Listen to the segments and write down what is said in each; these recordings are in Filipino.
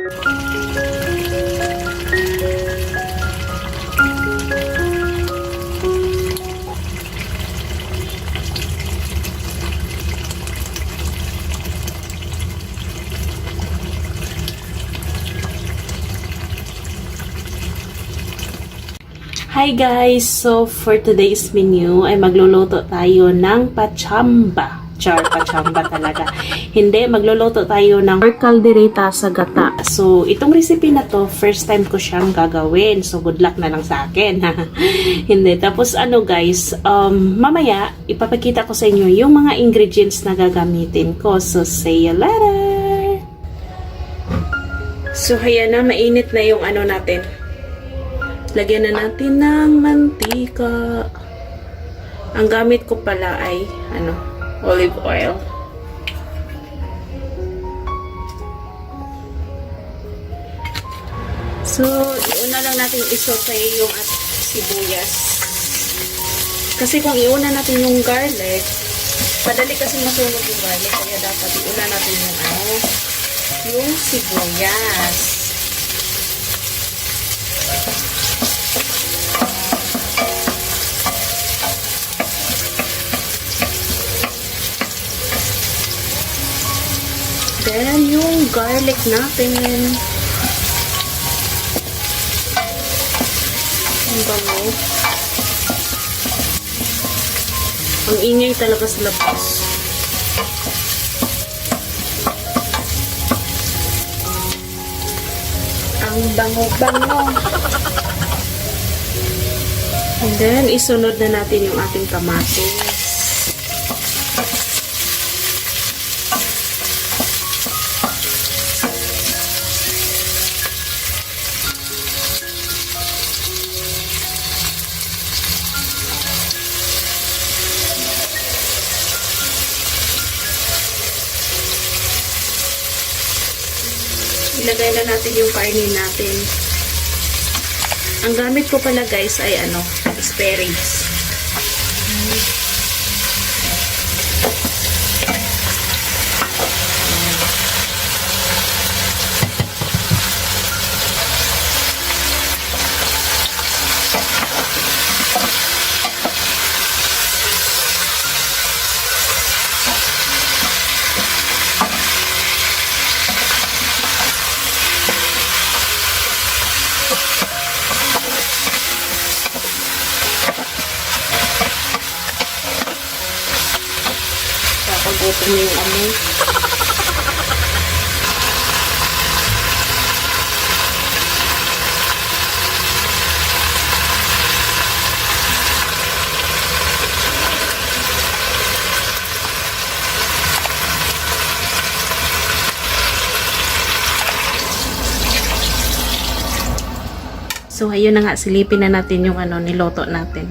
Hi guys! So, for today's menu ay magluluto tayo ng pachamba. Char, pachamba talaga. Hindi, magluluto tayo ng kaldereta sa gata. So, itong recipe na to, first time ko siyang gagawin. So, good luck na lang sa akin. Hindi. Tapos, ano guys, mamaya, ipapakita ko sa inyo yung mga ingredients na gagamitin ko. So, see you later! So, ayan na, mainit na yung ano natin. Lagyan na natin ng mantika. Ang gamit ko pala ay olive oil. So, iuna lang natin i-saute yung sibuyas. Kasi kung iuna natin yung garlic, padali kasi masunog yung garlic. Kaya dapat iuna natin yung sibuyas. Then, yung garlic natin. Ang bango. Ang ingay talaga sa labas. Ang bango-bango. And then, isunod na natin yung ating kamatis. Ilagay na natin yung karne natin. Ang gamit ko pala guys ay asparagus. Gutom yung amoy. So, ayun na nga, silipin na natin yung niloto natin.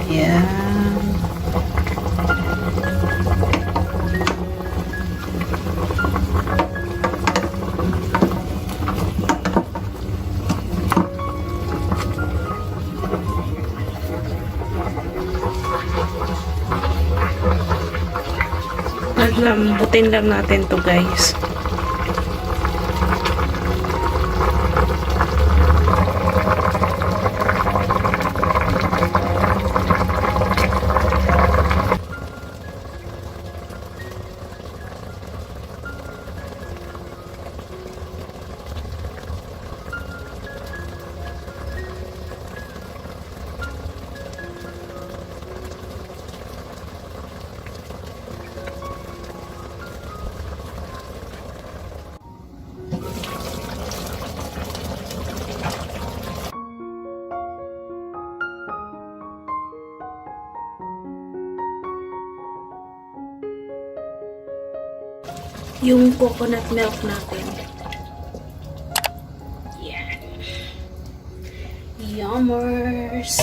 Yeah. Lambutin lang natin to guys. Yung coconut milk natin. Yan. Yummers.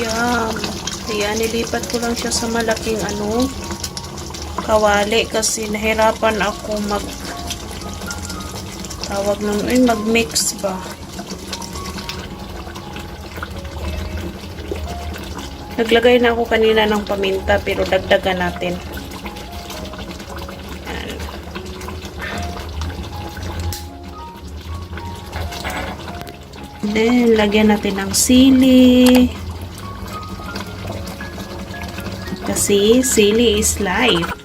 Yum. Kaya nilipat ko lang siya sa malaking kawali kasi nahirapan ako mag-mix ba. Naglagay na ako kanina ng paminta pero dagdagan natin. Yan. Then, lagyan natin ng sili. Kasi sili is life.